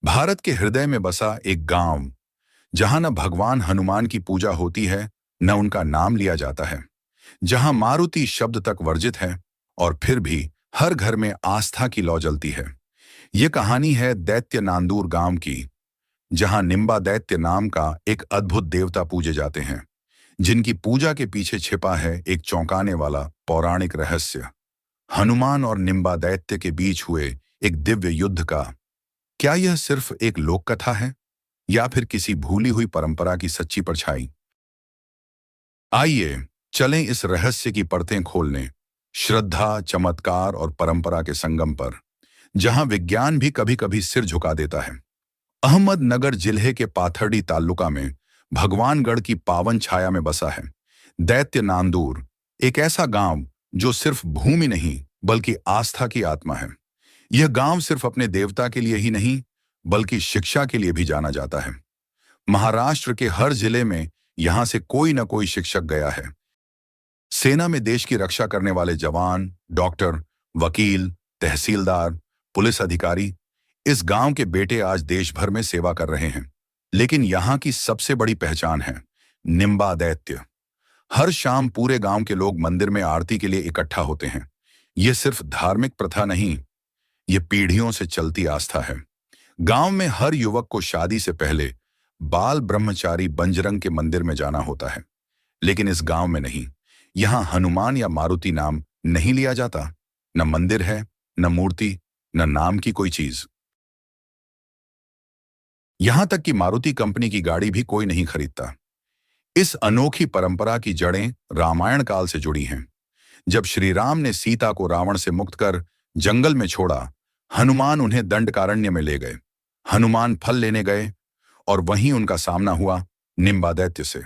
भारत के हृदय में बसा एक गांव, जहां न भगवान हनुमान की पूजा होती है, न उनका नाम लिया जाता है। जहां मारुति शब्द तक वर्जित है, और फिर भी हर घर में आस्था की लौ जलती है। ये कहानी है दैत्य नांदूर गांव की, जहां निम्बा दैत्य नाम का एक अद्भुत देवता पूजे जाते हैं, जिनकी पूजा के पीछे छिपा है एक चौंकाने वाला पौराणिक रहस्य। हनुमान और निम्बा दैत्य के बीच हुए एक दिव्य युद्ध का, क्या यह सिर्फ एक लोक कथा है, या फिर किसी भूली हुई परंपरा की सच्ची परछाई? आइए चलें इस रहस्य की परतें खोलने, श्रद्धा, चमत्कार और परंपरा के संगम पर, जहां विज्ञान भी कभी कभी सिर झुका देता है। अहमदनगर जिले के पाथर्डी तालुका में भगवानगढ़ की पावन छाया में बसा है दैत्य नांदूर, एक ऐसा गांव जो सिर्फ भूमि नहीं बल्कि आस्था की आत्मा है। यह गांव सिर्फ अपने देवता के लिए ही नहीं, बल्कि शिक्षा के लिए भी जाना जाता है। महाराष्ट्र के हर जिले में यहां से कोई न कोई शिक्षक गया है। सेना में देश की रक्षा करने वाले जवान, डॉक्टर, वकील, तहसीलदार, पुलिस अधिकारी, इस गांव के बेटे आज देश भर में सेवा कर रहे हैं। लेकिन यहाँ की सबसे बड़ी पहचान है निम्बा दैत्य। हर शाम पूरे गांव के लोग मंदिर में आरती के लिए इकट्ठा होते हैं। ये सिर्फ धार्मिक प्रथा नहीं, ये पीढ़ियों से चलती आस्था है। गांव में हर युवक को शादी से पहले बाल ब्रह्मचारी बंजरंग के मंदिर में जाना होता है। लेकिन इस गांव में नहीं। यहां हनुमान या मारुति नाम नहीं लिया जाता। न मंदिर है, न मूर्ति, न नाम की कोई चीज। यहां तक कि मारुति कंपनी की गाड़ी भी कोई नहीं खरीदता। इस अनोखी परंपरा की जड़ें रामायण काल से जुड़ी हैं। जब श्री राम ने सीता को रावण से मुक्त कर जंगल में छोड़ा, हनुमान उन्हें दंडकारण्य में ले गए। हनुमान फल लेने गए, और वहीं उनका सामना हुआ निम्बा दैत्य से।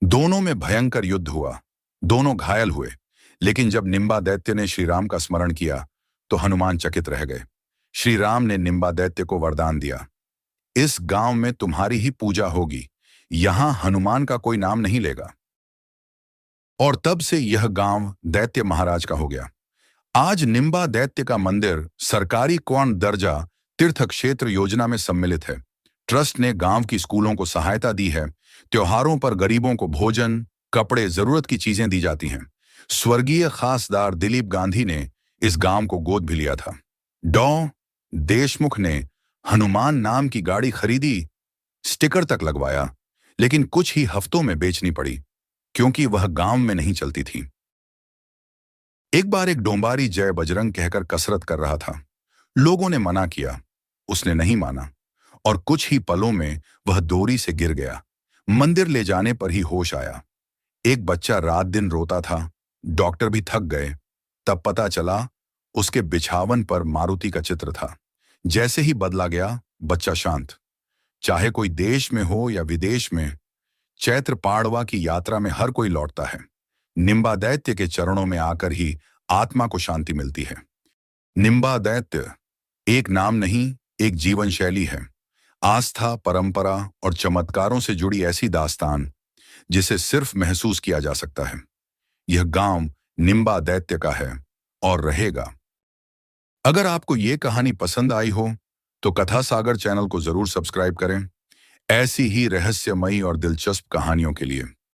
दोनों में भयंकर युद्ध हुआ, दोनों घायल हुए। लेकिन जब निम्बा दैत्य ने श्री राम का स्मरण किया, तो हनुमान चकित रह गए। श्री राम ने निम्बा दैत्य को वरदान दिया, इस गांव में तुम्हारी ही पूजा होगी, यहां हनुमान का कोई नाम नहीं लेगा। और तब से यह गांव दैत्य महाराज का हो गया। आज निम्बा दैत्य का मंदिर सरकारी कौन दर्जा तीर्थ क्षेत्र योजना में सम्मिलित है। ट्रस्ट ने गांव की स्कूलों को सहायता दी है। त्योहारों पर गरीबों को भोजन, कपड़े, जरूरत की चीजें दी जाती हैं। स्वर्गीय खासदार दिलीप गांधी ने इस गांव को गोद भी लिया था। डॉ देशमुख ने हनुमान नाम की गाड़ी खरीदी, स्टिकर तक लगवाया, लेकिन कुछ ही हफ्तों में बेचनी पड़ी, क्योंकि वह गांव में नहीं चलती थी। एक बार एक डोंबारी जय बजरंग कहकर कसरत कर रहा था। लोगों ने मना किया, उसने नहीं माना, और कुछ ही पलों में वह डोरी से गिर गया। मंदिर ले जाने पर ही होश आया। एक बच्चा रात दिन रोता था। डॉक्टर भी थक गए। तब पता चला उसके बिछावन पर मारुति का चित्र था। जैसे ही बदला गया, बच्चा शांत। चाहे कोई देश में हो या विदेश में, चैत्र पाड़वा की यात्रा में हर कोई लौटता है। निम्बा दैत्य के चरणों में आकर ही आत्मा को शांति मिलती है। निम्बा दैत्य एक नाम नहीं, एक जीवन शैली है। आस्था, परंपरा और चमत्कारों से जुड़ी ऐसी दास्तान जिसे सिर्फ महसूस किया जा सकता है। यह गांव निम्बा दैत्य का है और रहेगा। अगर आपको ये कहानी पसंद आई हो, तो कथा सागर चैनल को जरूर सब्सक्राइब करें, ऐसी ही रहस्यमयी और दिलचस्प कहानियों के लिए।